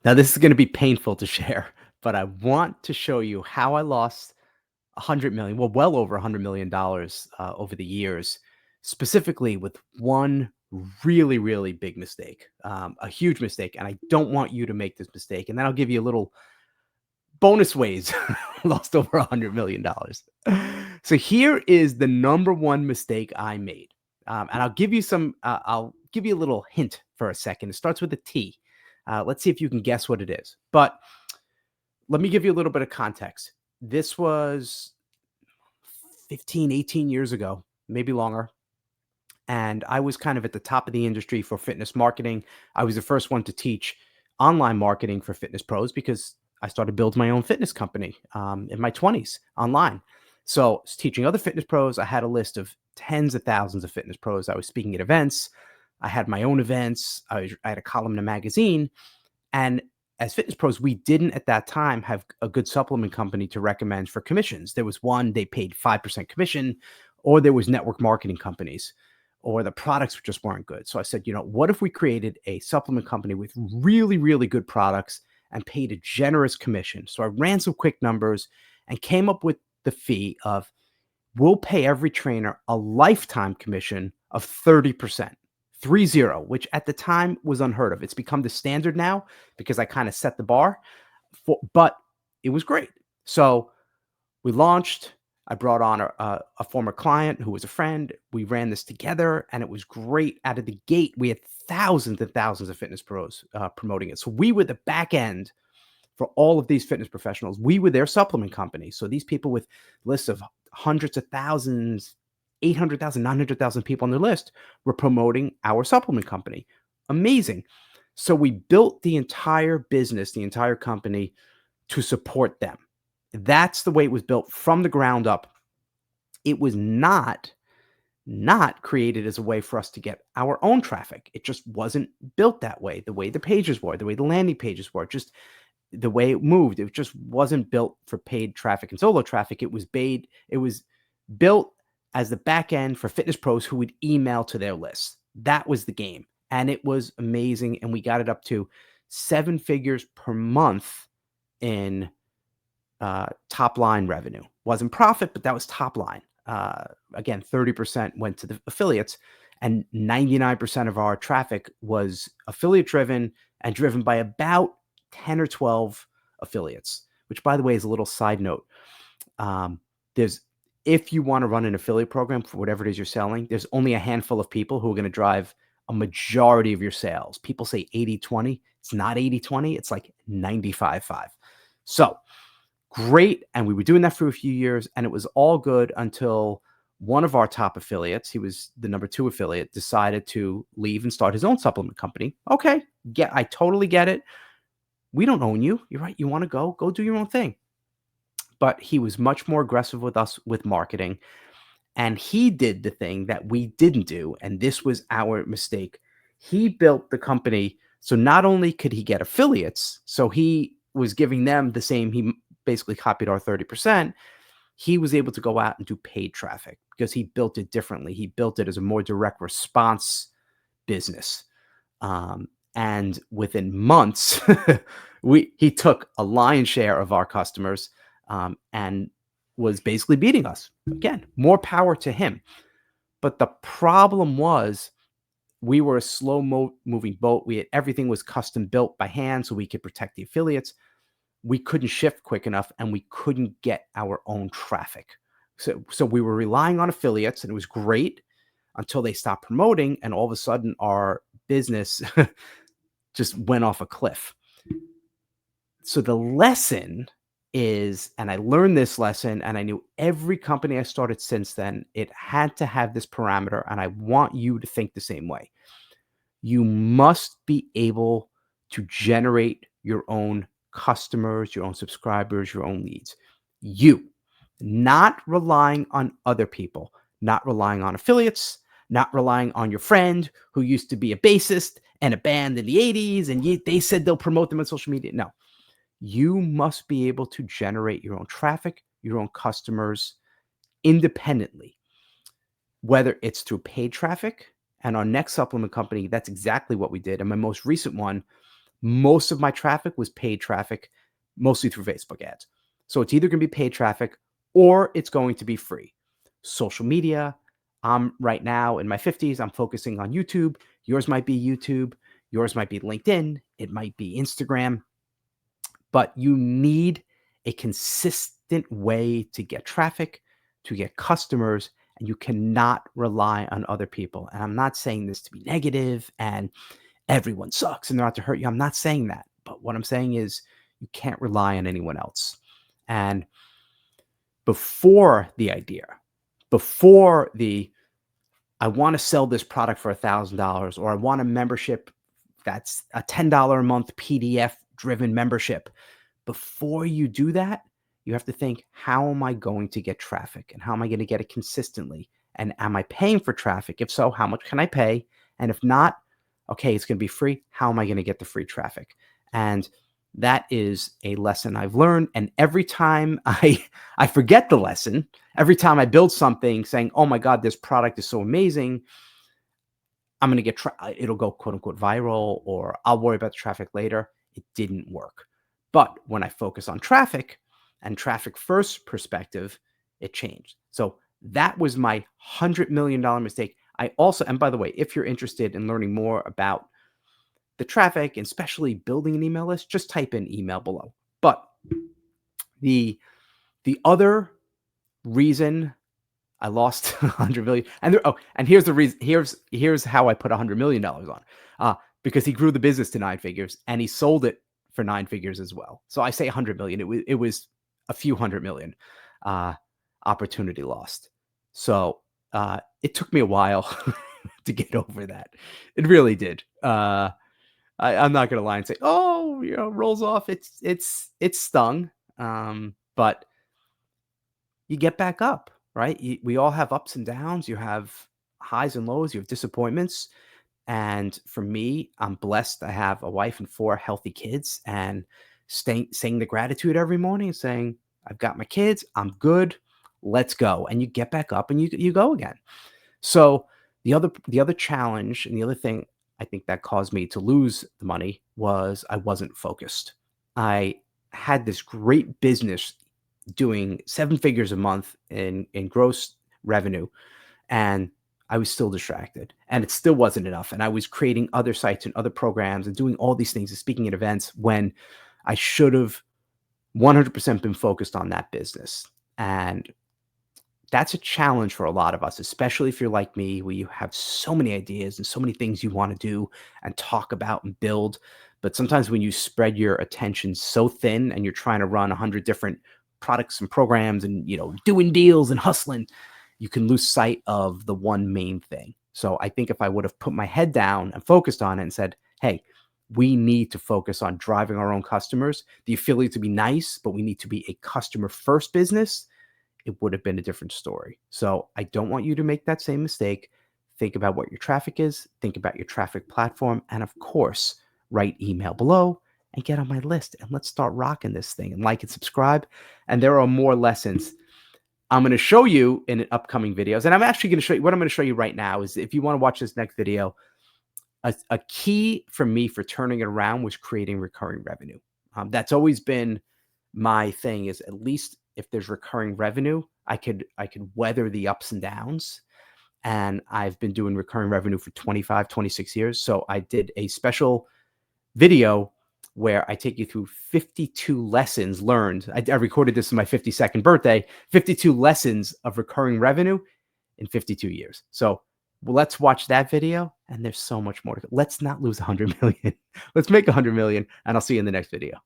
Now, this is going to be painful to share, but I want to show you how I lost 100 million, well over $100 million over the years, specifically with one really, really big mistake, a huge mistake. And I don't want you to make this mistake. And then I'll give you a little bonus ways I lost over $100 million. So here is the number one mistake I made. And I'll give you I'll give you a little hint for a second. It starts with a T. Let's see if you can guess what it is. But let me give you a little bit of context. This was 15, 18 years ago, maybe longer. And I was kind of at the top of the industry for fitness marketing. I was the first one to teach online marketing for fitness pros because I started building my own fitness company in my 20s online. So I was teaching other fitness pros. I had a list of tens of thousands of fitness pros. I was speaking at events. I had my own events. I had a column in a magazine. And as fitness pros, we didn't at that time have a good supplement company to recommend for commissions. There was one, they paid 5% commission, or there was network marketing companies, or the products just weren't good. So I said, what if we created a supplement company with really, really good products and paid a generous commission? So I ran some quick numbers and came up with the fee of, we'll pay every trainer a lifetime commission of 30%. 30, which at the time was unheard of. It's become the standard now because I kind of set the bar, but it was great. So we launched. I brought on a former client who was a friend. We ran this together, and it was great out of the gate. We had thousands and thousands of fitness pros promoting it. So we were the back end for all of these fitness professionals. We were their supplement company. So these people with lists of hundreds of thousands, 800,000, 900,000 people on their list were promoting our supplement company. Amazing. So we built the entire business, the entire company to support them. That's the way it was built from the ground up. It was not created as a way for us to get our own traffic. It just wasn't built that way. The way the pages were, the way the landing pages were, just the way it moved. It just wasn't built for paid traffic and solo traffic. It was built as the back end for fitness pros who would email to their lists. That was the game. And it was amazing. And we got it up to 7 figures per month in top line revenue. Wasn't profit, but that was top line. Again, 30% went to the affiliates, and 99% of our traffic was affiliate driven and driven by about 10 or 12 affiliates, which, by the way, is a little side note. If you want to run an affiliate program for whatever it is you're selling, there's only a handful of people who are going to drive a majority of your sales. People say 80-20. It's not 80-20. It's like 95-5. So great. And we were doing that for a few years, and it was all good until one of our top affiliates, he was the number 2 affiliate, decided to leave and start his own supplement company. Okay. I totally get it. We don't own you. You're right. You want to go do your own thing. But he was much more aggressive with us with marketing. And he did the thing that we didn't do. And this was our mistake. He built the company. So not only could he get affiliates, so he was giving them the same, he basically copied our 30%. He was able to go out and do paid traffic because he built it differently. He built it as a more direct response business. And within months, he took a lion's share of our customers and was basically beating us. Again, more power to him. But the problem was we were a slow moving boat. Everything was custom built by hand so we could protect the affiliates. We couldn't shift quick enough, and we couldn't get our own traffic. So we were relying on affiliates, and it was great until they stopped promoting, and all of a sudden our business just went off a cliff. So the lesson is, and I learned this lesson, and I knew every company I started since then, it had to have this parameter, and I want you to think the same way. You must be able to generate your own customers, your own subscribers, your own leads. You, not relying on other people, not relying on affiliates, not relying on your friend who used to be a bassist and a band in the 80s, and they said they'll promote them on social media. No, you must be able to generate your own traffic, your own customers independently, whether it's through paid traffic. And our next supplement company, that's exactly what we did. And my most recent one, most of my traffic was paid traffic, mostly through Facebook ads. So it's either going to be paid traffic or it's going to be free. Social media, I'm right now in my 50s, I'm focusing on YouTube. Yours might be YouTube. Yours might be LinkedIn. It might be Instagram. But you need a consistent way to get traffic, to get customers, and you cannot rely on other people. And I'm not saying this to be negative and everyone sucks and they're out to hurt you. I'm not saying that. But what I'm saying is you can't rely on anyone else. And before the idea, before the I want to sell this product for $1,000 or I want a membership that's a $10 a month PDF driven membership. Before you do that, you have to think, how am I going to get traffic and how am I going to get it consistently? And am I paying for traffic? If so, how much can I pay? And if not, okay, it's going to be free. How am I going to get the free traffic? And that is a lesson I've learned. And every time I forget the lesson, every time I build something saying, oh my God, this product is so amazing, I'm going to get, it'll go quote unquote viral, or I'll worry about the traffic later. It didn't work. But when I focus on traffic and traffic first perspective, it changed. So that was my $100 million mistake. I also, and by the way, if you're interested in learning more about the traffic and especially building an email list, just type in email below. But the other reason I lost 100 million, and here's the reason. Here's how I put $100 million on, because he grew the business to 9 figures and he sold it for 9 figures as well. So I say 100 million. It was a few hundred million opportunity lost. So it took me a while to get over that. It really did. I'm not gonna lie and say, oh, rolls off. It's stung, but you get back up, right? We all have ups and downs. You have highs and lows. You have disappointments. And for me, I'm blessed. I have a wife and 4 healthy kids, and saying the gratitude every morning and saying, I've got my kids. I'm good. Let's go. And you get back up and you go again. So the other challenge and the other thing I think that caused me to lose the money was I wasn't focused. I had this great business doing 7 figures a month in gross revenue, and I was still distracted, and it still wasn't enough. And I was creating other sites and other programs and doing all these things and speaking at events when I should have 100% been focused on that business. And that's a challenge for a lot of us, especially if you're like me, where you have so many ideas and so many things you want to do and talk about and build. But sometimes when you spread your attention so thin and you're trying to run 100 different products and programs and, doing deals and hustling, you can lose sight of the one main thing. So I think if I would have put my head down and focused on it and said, hey, we need to focus on driving our own customers. The affiliate to be nice, but we need to be a customer first business. It would have been a different story. So I don't want you to make that same mistake. Think about what your traffic is. Think about your traffic platform. And of course, write email below and get on my list. And let's start rocking this thing, and like and subscribe. And there are more lessons I'm going to show you in upcoming videos. And I'm actually going to show you what I'm going to show you right now is, if you want to watch this next video, a key for me for turning it around was creating recurring revenue. That's always been my thing, is at least if there's recurring revenue, I could weather the ups and downs. And I've been doing recurring revenue for 25, 26 years. So I did a special video where I take you through 52 lessons learned. I recorded this on my 52nd birthday, 52 lessons of recurring revenue in 52 years. So let's watch that video. And there's so much more to go. Let's not lose 100 million. Let's make 100 million. And I'll see you in the next video.